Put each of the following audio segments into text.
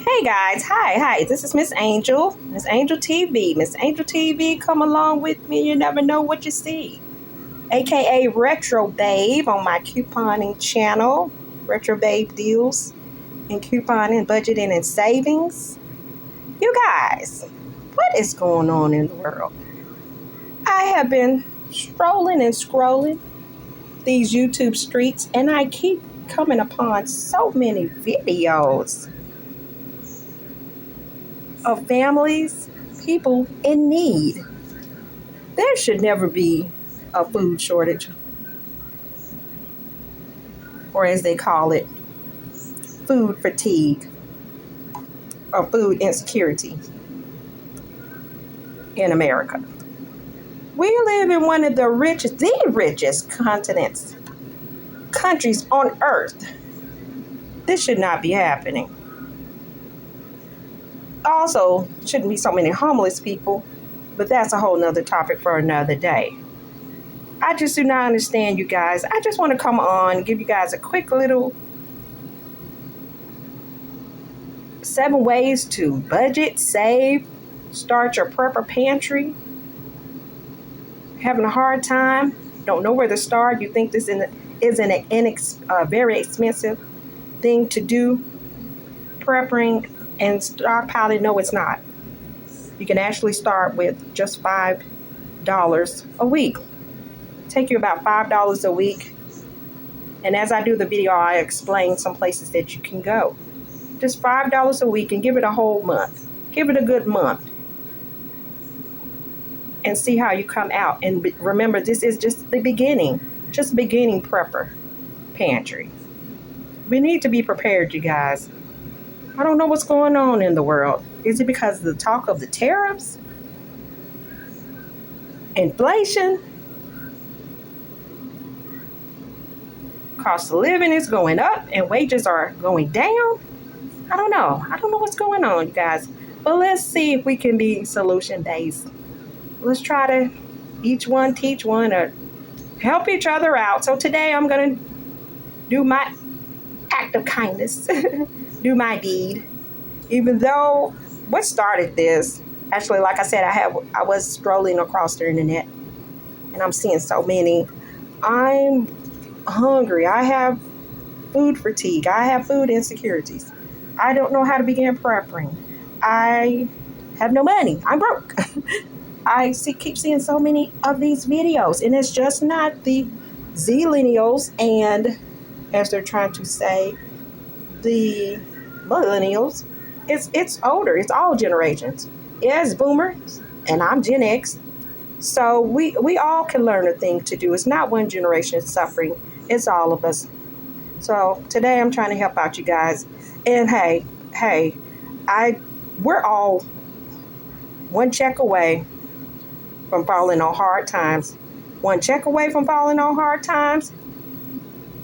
Hey guys, hi. This is Miss Angel TV. Miss Angel TV, come along with me. You never know what you see. AKA Retro Babe on my couponing channel. Retro Babe deals and couponing, budgeting, and savings. You guys, what is going on in the world? I have been strolling and scrolling these YouTube streets, and I keep coming upon so many videos of families, people in need. There should never be a food shortage, or as they call it, food fatigue or food insecurity in America. We live in one of the richest countries on earth. This should not be happening. Also, shouldn't be so many homeless people, but that's a whole nother topic for another day. I just do not understand, you guys. I just want to come on and give you guys a quick little 7 ways to budget, save, start your prepper pantry. Having a hard time, don't know where to start. You think this is a very expensive thing to do, prepping and stockpiling. No, it's not. You can actually start with just $5 a week. Take you about $5 a week. And as I do the video, I explain some places that you can go. Just $5 a week and give it a whole month. Give it a good month. And see how you come out. And remember, this is just the beginning. Just beginning prepper pantry. We need to be prepared, you guys. I don't know what's going on in the world. Is it because of the talk of the tariffs? Inflation? Cost of living is going up and wages are going down? I don't know. I don't know what's going on, you guys. But let's see if we can be solution based. Let's try to each one teach one or help each other out. So today I'm going to do my act of kindness, do my deed. Even though what started this, actually, like I said, I was strolling across the internet and I'm seeing so many. I'm hungry. I have food fatigue. I have food insecurities. I don't know how to begin prepping. I have no money. I'm broke. Keep seeing so many of these videos, and it's just not the zillennials and, as they're trying to say, the millennials. It's older. It's all generations. Yes, boomers, and I'm Gen X. So we all can learn a thing to do. It's not one generation suffering. It's all of us. So today I'm trying to help out you guys. And hey, we're all one check away from falling on hard times. One check away from falling on hard times.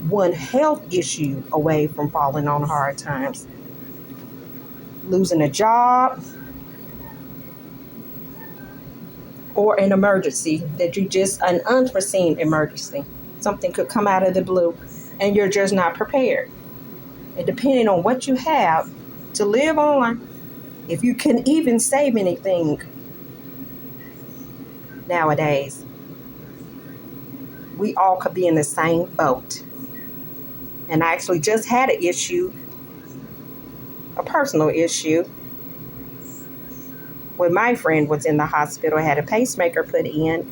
One health issue away from falling on hard times. Losing a job. Or an emergency an unforeseen emergency. Something could come out of the blue and you're just not prepared. And depending on what you have to live on, if you can even save anything nowadays, we all could be in the same boat. And I actually just had a personal issue, when my friend was in the hospital, had a pacemaker put in,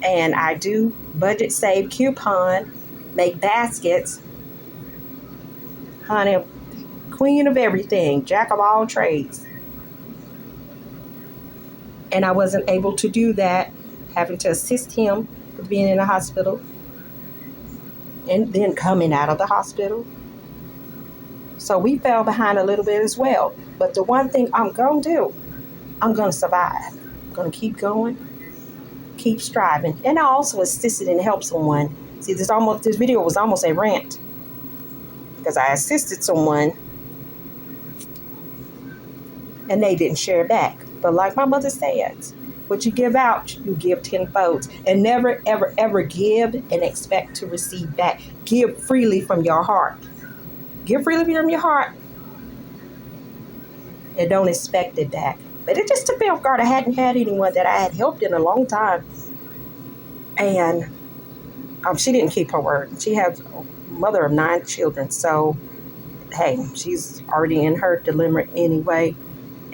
and I do budget, save, coupon, make baskets. Honey, queen of everything, jack of all trades. And I wasn't able to do that, having to assist him with being in the hospital and then coming out of the hospital. So we fell behind a little bit as well. But the one thing I'm going to do, I'm going to survive. I'm going to keep going, keep striving. And I also assisted and helped someone. See, this video was almost a rant because I assisted someone and they didn't share back. But like my mother says, what you give out, you give tenfold. And never, ever, ever give and expect to receive back. Give freely from your heart. Give freely from your heart. and don't expect it back. But it just took me off guard. I hadn't had anyone that I had helped in a long time. And she didn't keep her word. She has a mother of 9 children. So, hey, she's already in her dilemma anyway.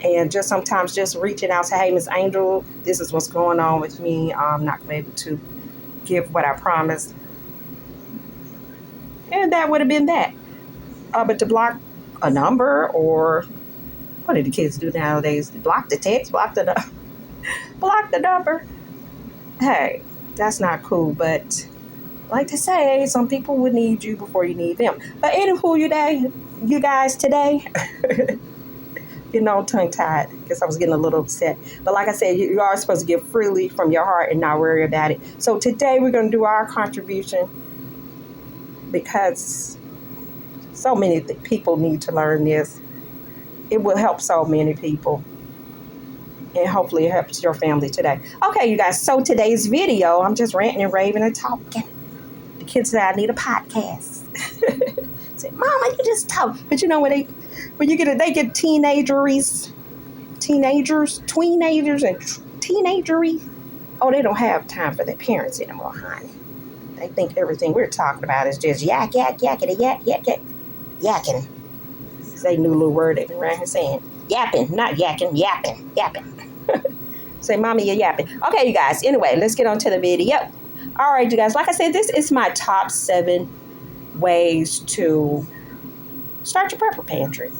And just sometimes just reaching out, say, hey, Miss Angel, this is what's going on with me. I'm not going to be able to give what I promised. And that would have been that. But to block a number, or what do the kids do nowadays? Block the text, block the number. Hey, that's not cool. But like to say, some people would need you before you need them. But anywho, you guys today, tongue-tied because I was getting a little upset. But like I said, you are supposed to give freely from your heart and not worry about it. So today we're going to do our contribution because so many people need to learn this. It will help so many people. And hopefully it helps your family today. Okay, you guys. So today's video, I'm just ranting and raving and talking. The kids say I need a podcast. Say, Mama, you just talk. But when they get teenagers and teenagery. Oh, they don't have time for their parents anymore, honey. They think everything we're talking about is just yak, yakking. Say new little word they've been around here saying. Yapping, not yakking, yapping. Say, Mommy, you're yapping. Okay, you guys. Anyway, let's get on to the video. All right, you guys. Like I said, this is my top 7 ways to start your prepper pantry.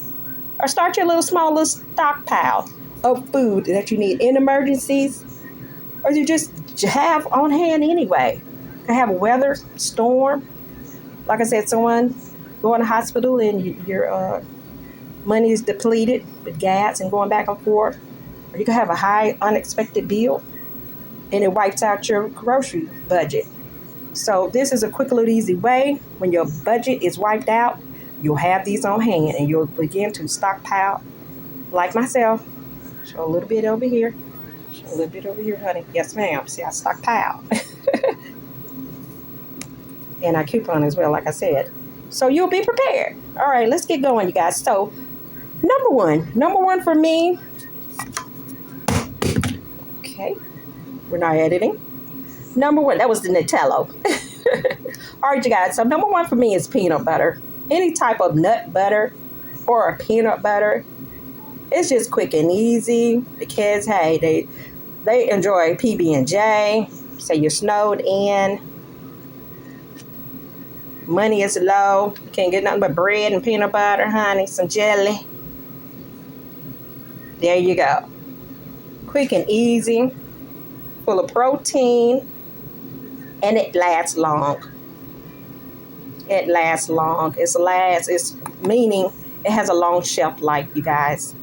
Or start your small little stockpile of food that you need in emergencies. Or you just have on hand anyway. You can have a weather, storm. Like I said, someone going to the hospital and your money is depleted with gas and going back and forth. Or you can have a high unexpected bill and it wipes out your grocery budget. So this is a quick little easy way. When your budget is wiped out, you'll have these on hand and you'll begin to stockpile like myself. Show a little bit over here. Show a little bit over here, honey. Yes, ma'am. See, I stockpile. And I coupon as well, like I said. So you'll be prepared. All right, let's get going, you guys. So number one for me. Okay, we're not editing. Number 1, that was the Nutella. All right, you guys. So number 1 for me is peanut butter. Any type of nut butter or a peanut butter. It's just quick and easy. The kids, hey, they enjoy PB&J. Say you're snowed in. Money is low. You can't get nothing but bread and peanut butter, honey, some jelly. There you go. Quick and easy. Full of protein. And it lasts long. It lasts long. It's meaning it has a long shelf life, you guys.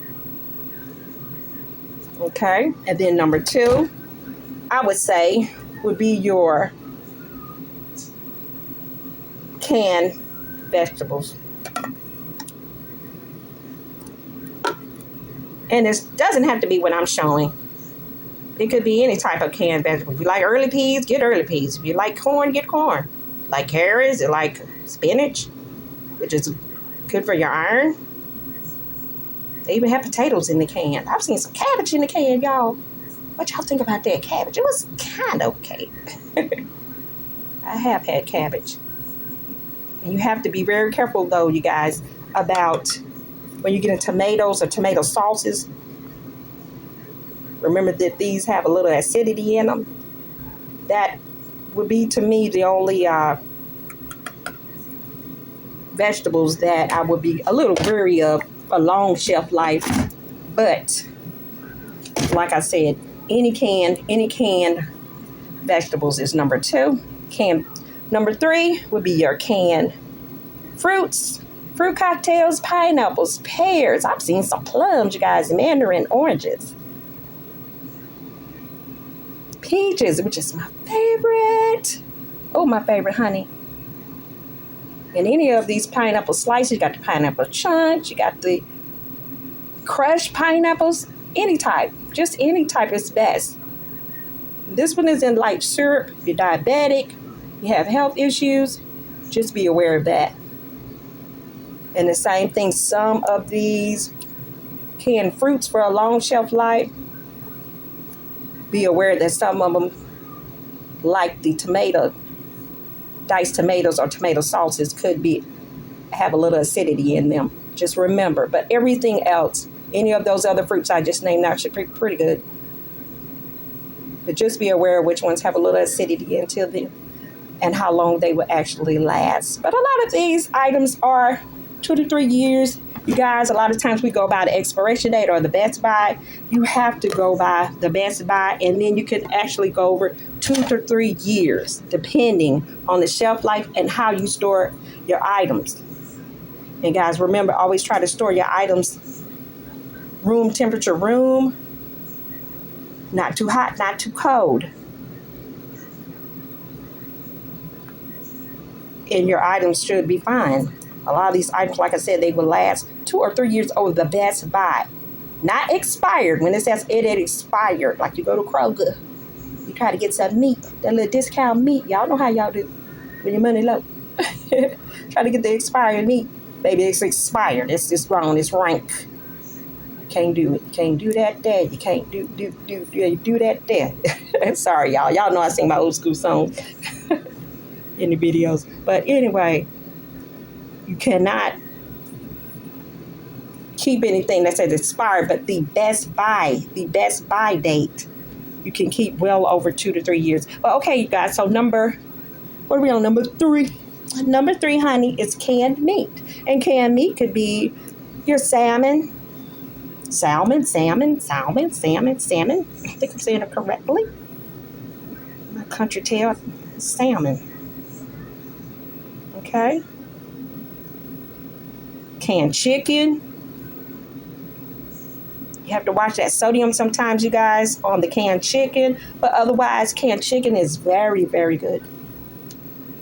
Okay. And then number 2, I would say, would be your canned vegetables. And it doesn't have to be what I'm showing. It could be any type of canned vegetable. If you like early peas, get early peas. If you like corn, get corn. Like carrots, like spinach, which is good for your iron. They even have potatoes in the can. I've seen some cabbage in the can, y'all. What y'all think about that cabbage? It was kind of okay. I have had cabbage. And you have to be very careful, though, you guys, about when you get in tomatoes or tomato sauces. Remember that these have a little acidity in them. That would be, to me, the only vegetables that I would be a little wary of for long shelf life. But like I said, any canned vegetables is number 2. Number 3 would be your canned fruits, fruit cocktails, pineapples, pears. I've seen some plums, you guys, mandarin oranges. Peaches, which is my favorite. Oh, my favorite, honey. And any of these pineapple slices, you got the pineapple chunks, you got the crushed pineapples, any type. Just any type is best. This one is in light syrup. If you're diabetic, you have health issues, just be aware of that. And the same thing, some of these canned fruits for a long shelf life. Be aware that some of them, like the diced tomatoes or tomato sauces, have a little acidity in them. Just remember. But everything else, any of those other fruits I just named out, should be pretty good. But just be aware of which ones have a little acidity into them and how long they will actually last. But a lot of these items are 2 to 3 years. You guys, a lot of times we go by the expiration date or the best buy. You have to go by the best buy, and then you can actually go over 2 to 3 years, depending on the shelf life and how you store your items. And guys, remember, always try to store your items room temperature, not too hot, not too cold. And your items should be fine. A lot of these items, like I said, they will last 2 or 3 years over the best buy. Not expired. When it says it expired, like you go to Kroger, you try to get some meat, that little discount meat. Y'all know how y'all do when your money low. Try to get the expired meat. Baby, it's expired. It's just wrong. It's rank. Can't do it. You can't do that there. You can't do that there. Sorry, y'all. Y'all know I sing my old school songs in the videos. But anyway, you cannot keep anything that says expired, but the best buy date, you can keep well over 2 to 3 years. Well, okay, you guys. So what are we on? Number 3. Number 3, honey, is canned meat. And canned meat could be your salmon. I think I'm saying it correctly. My country tale, salmon. Okay. Canned chicken. You have to watch that sodium sometimes, you guys, on the canned chicken. But otherwise, canned chicken is very, very good.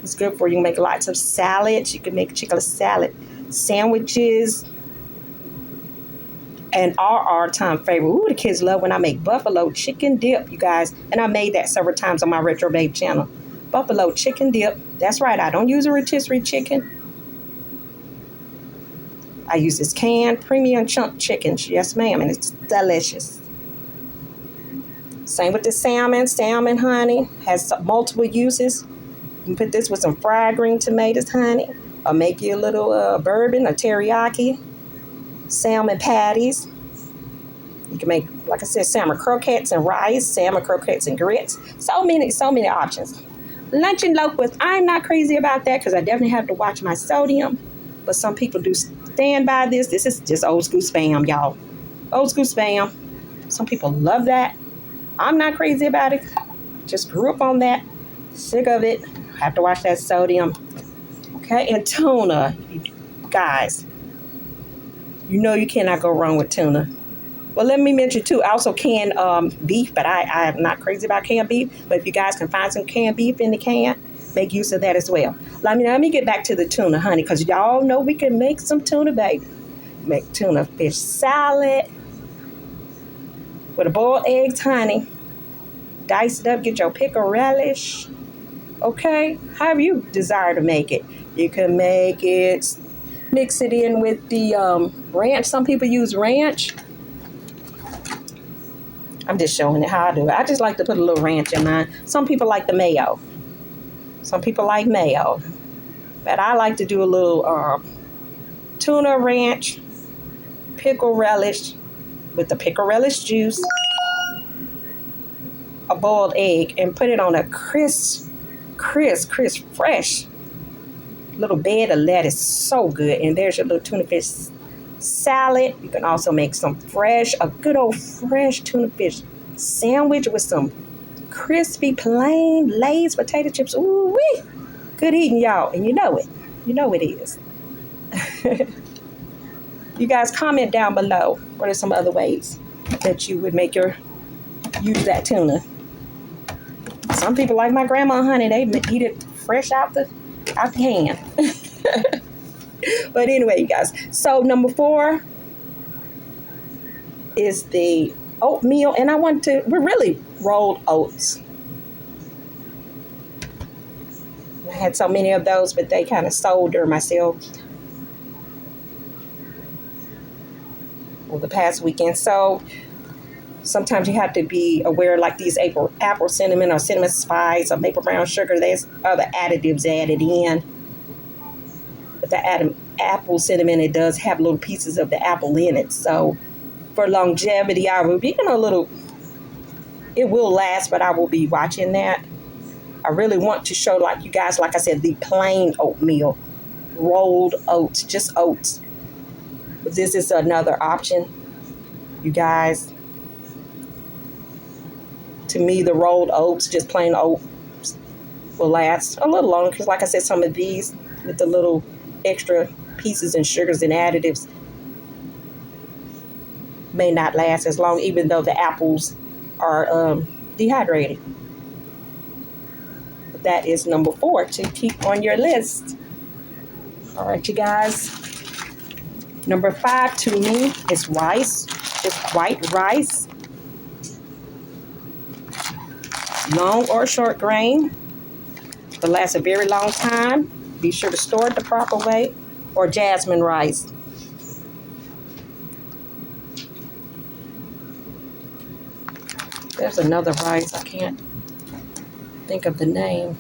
It's good for you. You can make lots of salads. You can make chicken salad sandwiches. And our time favorite. Ooh, the kids love when I make buffalo chicken dip, you guys. And I made that several times on my Retro Babe channel. Buffalo chicken dip. That's right. I don't use a rotisserie chicken. I use this canned premium chunk chicken. Yes, ma'am. And it's delicious. Same with the salmon. Salmon, honey, has multiple uses. You can put this with some fried green tomatoes, honey. Or make you a little bourbon or teriyaki. Salmon patties. You can make, like I said, salmon croquettes and rice, salmon croquettes and grits. So many options. Lunch and loaf with, I'm not crazy about that because I definitely have to watch my sodium. But some people do stand by this. This is just old school spam, y'all. Old school spam. Some people love that. I'm not crazy about it. Just grew up on that. Sick of it. Have to watch that sodium. Okay, and tuna. Guys, you know you cannot go wrong with tuna. Well, let me mention too, I also can beef, but I am not crazy about canned beef. But if you guys can find some canned beef in the can, make use of that as well. Let me get back to the tuna, honey, because y'all know we can make some tuna, baby. Make tuna fish salad with a boiled eggs, honey. Dice it up, get your pickle relish. Okay, however you desire to make it. You can make it, mix it in with the ranch. Some people use ranch. I'm just showing it how I do it. I just like to put a little ranch in mine. Some people like the mayo. Some people like mayo. But I like to do a little tuna ranch, pickle relish with the pickle relish juice, a boiled egg, and put it on a crisp, fresh little bed of lettuce. So good. And there's your little tuna fish salad. You can also make a good old fresh tuna fish sandwich with some crispy plain Lay's potato chips. Ooh wee! Good eating, y'all. And you know it. You know it is. You guys comment down below what are some other ways that you would use that tuna. Some people like my grandma, honey, they eat it fresh out the can. But anyway, you guys. So number 4 is the oatmeal, and we're really rolled oats. I had so many of those, but they kind of sold during my sale. over the past weekend. So sometimes you have to be aware, like these apple cinnamon or cinnamon spice or maple brown sugar. There's other additives added in. But the apple cinnamon, it does have little pieces of the apple in it. So for longevity, I will be, it will last, but I will be watching that. I really want to show, like you guys, like I said, the plain oatmeal, rolled oats, just oats. But this is another option, you guys. To me, the rolled oats, just plain oats, will last a little longer because, like I said, some of these with the little extra pieces and sugars and additives may not last as long, even though the apples are dehydrated. But that is number 4 to keep on your list. All right, you guys. Number 5 to me is rice, just white rice. Long or short grain. Will last a very long time. Be sure to store it the proper way. Or jasmine rice. There's another rice. I can't think of the name.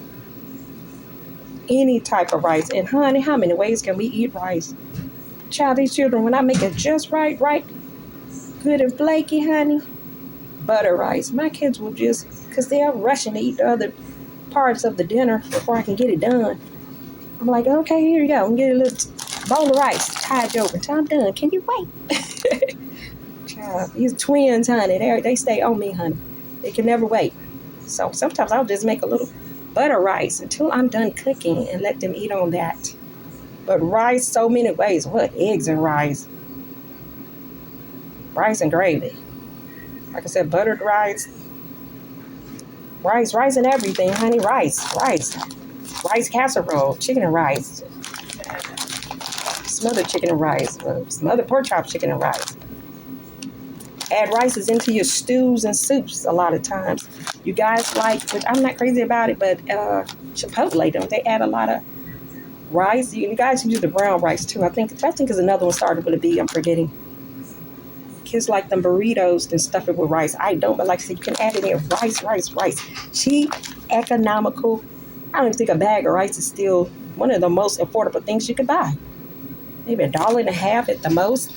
Any type of rice. And honey, how many ways can we eat rice? Child, these children, when I make it just right, good and flaky, honey, butter rice. My kids will just, because they're rushing to eat the other parts of the dinner before I can get it done. I'm like, okay, here you go. I'm getting a little bowl of rice. Tide you over until I'm done. Can you wait? Child, these twins, honey, they stay on me, honey. They can never wait. So sometimes I'll just make a little butter rice until I'm done cooking and let them eat on that. But rice, so many ways. What? Eggs and rice. Rice and gravy. Like I said, buttered rice. Rice and everything, honey. Rice casserole, chicken and rice. Smothered chicken and rice. Smothered pork chop chicken and rice. Add rices into your stews and soups a lot of times. You guys like, but I'm not crazy about it, but Chipotle, don't they add a lot of rice? You guys can use the brown rice too. I think is another one started with a B. I'm forgetting. Kids like them burritos and stuff it with rice. I don't, but like I said, you can add it in rice. Cheap, economical. I don't even think a bag of rice is still one of the most affordable things you could buy. Maybe $1.50 at the most.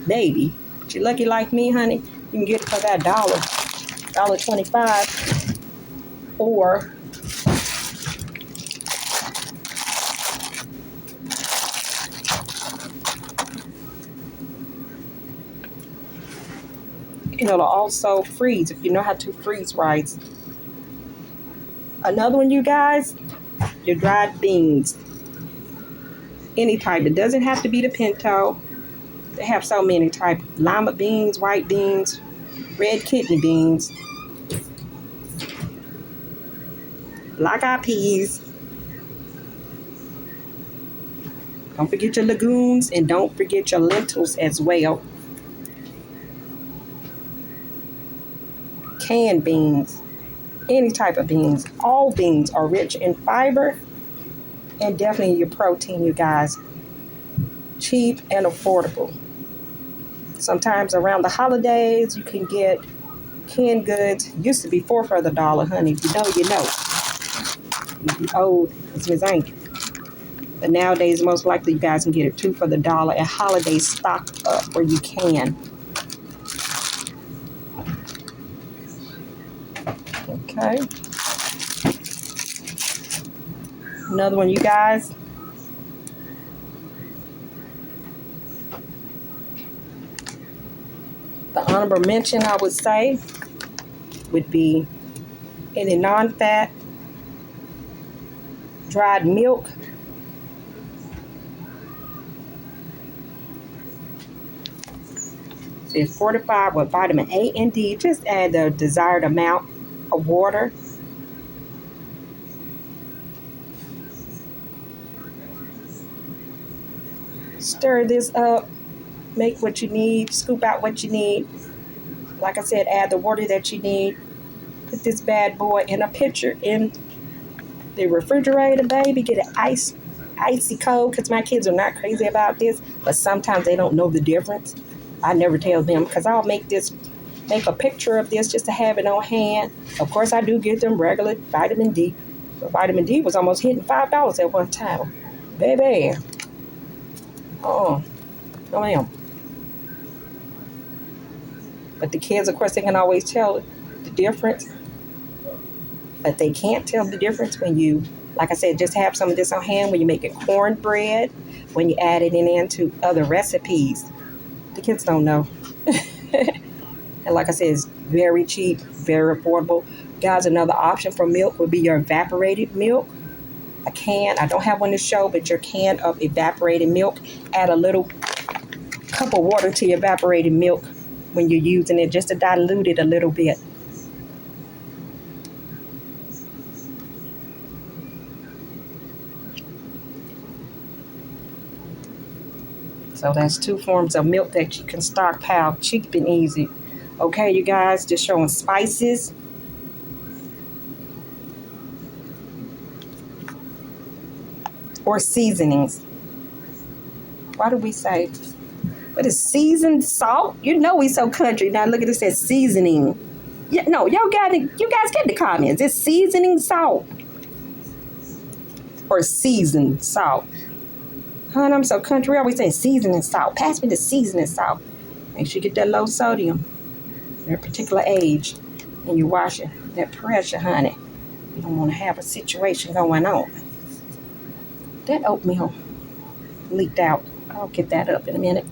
Maybe. But you're lucky like me, honey. You can get it for that $1.25. Or it'll also freeze if you know how to freeze rice. Another one, you guys, your dried beans. Any type. It doesn't have to be the pinto. They have so many types. Lima beans, white beans, red kidney beans, black-eyed peas. Don't forget your legumes and don't forget your lentils as well. Canned beans, any type of beans. All beans are rich in fiber and definitely your protein, you guys. Cheap and affordable. Sometimes around the holidays, you can get canned goods. Used to be $4 for the dollar, honey. If you know, you know. If you're old, it's Miss Ain't. But nowadays, most likely, you guys can get it $2 for the dollar. And holidays stock up where you can. Okay. Another one, you guys. The honorable mention, I would say, would be any non-fat dried milk. So it's fortified with vitamin A and D. Just add the desired amount of water. Stir this up. Make what you need. Scoop out what you need. Like I said, add the water that you need. Put this bad boy in a pitcher in the refrigerator, baby. Get it iced icy cold because my kids are not crazy about this, but sometimes they don't know the difference. I never tell them because I'll make a picture of this just to have it on hand. Of course, I do get them regular vitamin D. But vitamin D was almost hitting $5 at one time. Baby. Oh, no ma'am. But the kids, of course, they can always tell the difference. But they can't tell the difference when you, like I said, just have some of this on hand when you make it cornbread, when you add it into other recipes. The kids don't know. And like I said, it's very cheap, very affordable. Guys, another option for milk would be your evaporated milk. A can, I don't have one to show, but your can of evaporated milk. Add a little cup of water to your evaporated milk when you're using it, just to dilute it a little bit. So that's 2 forms of milk that you can stockpile cheap and easy. Okay, you guys, just showing spices. Or seasonings. Why do we say, what is seasoned salt? You know we so country. Now look at it, says seasoning. Yeah, no, you guys get the comments. It's seasoning salt. Or seasoned salt. Hun, I'm so country. I always say seasoning salt. Pass me the seasoning salt. Make sure you get that low sodium. At a particular age. And you're washing that pressure, honey. You don't want to have a situation going on. That oatmeal leaked out. I'll get that up in a minute.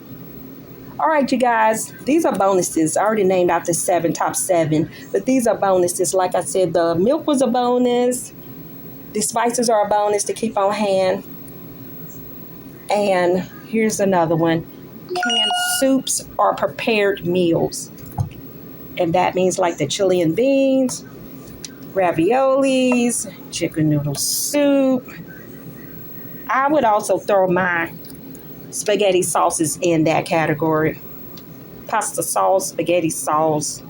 All right, you guys. These are bonuses. I already named out the top 7. But these are bonuses. Like I said, the milk was a bonus. The spices are a bonus to keep on hand. And here's another one. Canned soups or prepared meals. And that means like the Chilean beans, raviolis, chicken noodle soup. I would also throw my spaghetti sauces in that category. Pasta sauce, spaghetti sauce.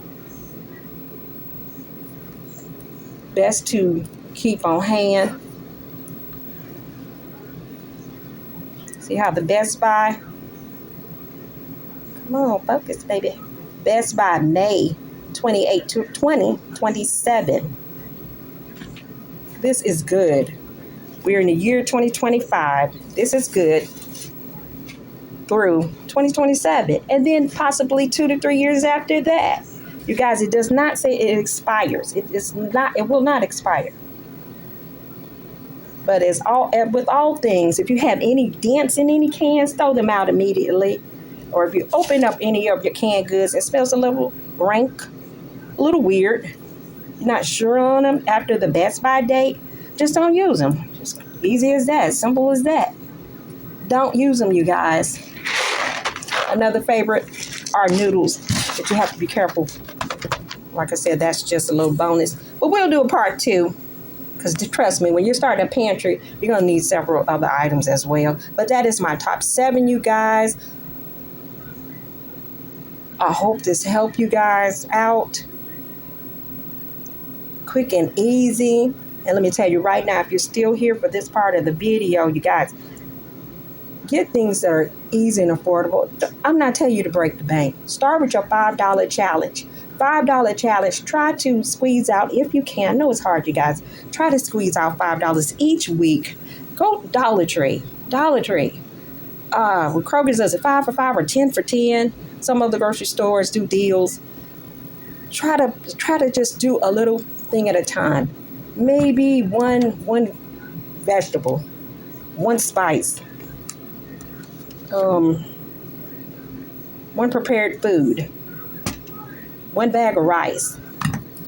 Best to keep on hand. See how the Best Buy? Come on, focus, baby. Best Buy, May 28, 2027. This is good. We're in the year 2025. This is good through 2027. And then possibly 2 to 3 years after that. You guys, it does not say it expires. It will not expire. But with all things, if you have any dents in any cans, throw them out immediately. Or if you open up any of your canned goods, it smells a little rank, a little weird, you're not sure on them after the Best Buy date, just don't use them. Just easy as that, simple as that. Don't use them, you guys. Another favorite are noodles, but you have to be careful. Like I said, that's just a little bonus. But we'll do a part 2. Because trust me, when you're starting a pantry, you're going to need several other items as well. But that is my top 7, you guys. I hope this helped you guys out. Quick and easy. And let me tell you right now, if you're still here for this part of the video, you guys, get things that are easy and affordable. I'm not telling you to break the bank. Start with your $5 challenge. $5 challenge. Try to squeeze out, if you can. I know it's hard, you guys. Try to squeeze out $5 each week. Go Dollar Tree. Dollar Tree. With Kroger's does it 5 for 5 or 10 for 10. Some of the grocery stores do deals. Try to just do a little thing at a time. Maybe one vegetable, one spice, one prepared food, one bag of rice.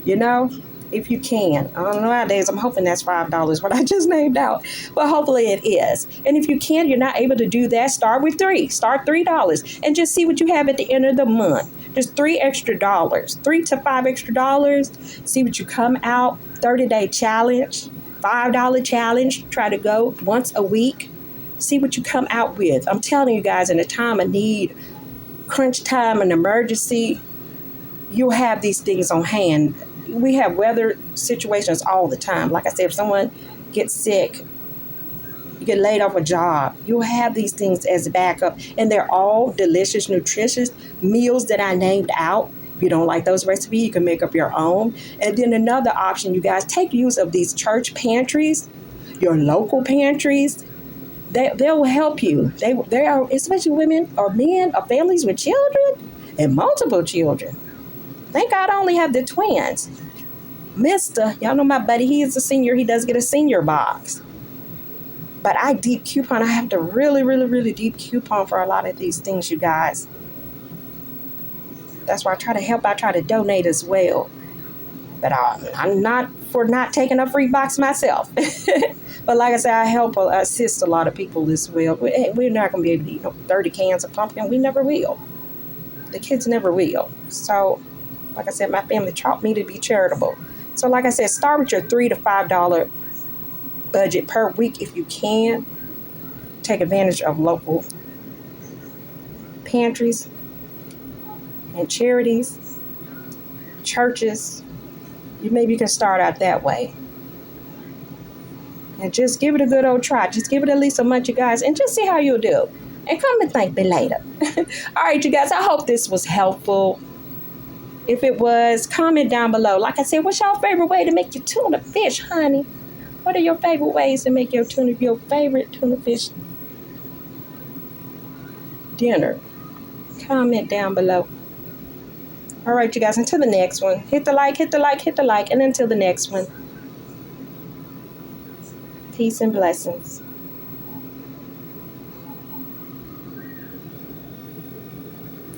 You know, if you can. I don't know, nowadays I'm hoping that's $5 what I just named out. Well, hopefully it is. And if you can, you're not able to do that, start with 3. Start $3 and just see what you have at the end of the month. Just $3 extra, $3 to $5 extra. See what you come out. 30-day challenge, $5 challenge. Try to go once a week. See what you come out with. I'm telling you guys, in a time of need, crunch time, an emergency, you'll have these things on hand. We have weather situations all the time. Like I said, if someone gets sick, you get laid off a job, you'll have these things as a backup. And they're all delicious, nutritious meals that I named out. If you don't like those recipes, you can make up your own. And then another option, you guys, take use of these church pantries, your local pantries. They will help you. They are, especially women or men or families with children and multiple children. Thank God I only have the twins. Y'all know my buddy, he is a senior. He does get a senior box. But I deep coupon. I have to really, really, really deep coupon for a lot of these things, you guys. That's why I try to help. I try to donate as well. But I'm not for not taking a free box myself. But like I said, I help assist a lot of people as well. We're not going to be able to eat 30 cans of pumpkin. We never will. The kids never will. So, like I said, my family taught me to be charitable. So, like I said, start with your $3 to $5 budget per week if you can. Take advantage of local pantries and charities, churches. Maybe you can start out that way. And just give it a good old try. Just give it at least a month, you guys, and just see how you'll do. And come and thank me later. All right, you guys, I hope this was helpful. If it was, comment down below. Like I said, what's your favorite way to make your tuna fish, honey? What are your favorite ways to make your favorite tuna fish dinner? Comment down below. All right, you guys, until the next one. Hit the like, hit the like, hit the like. And until the next one. Peace and blessings.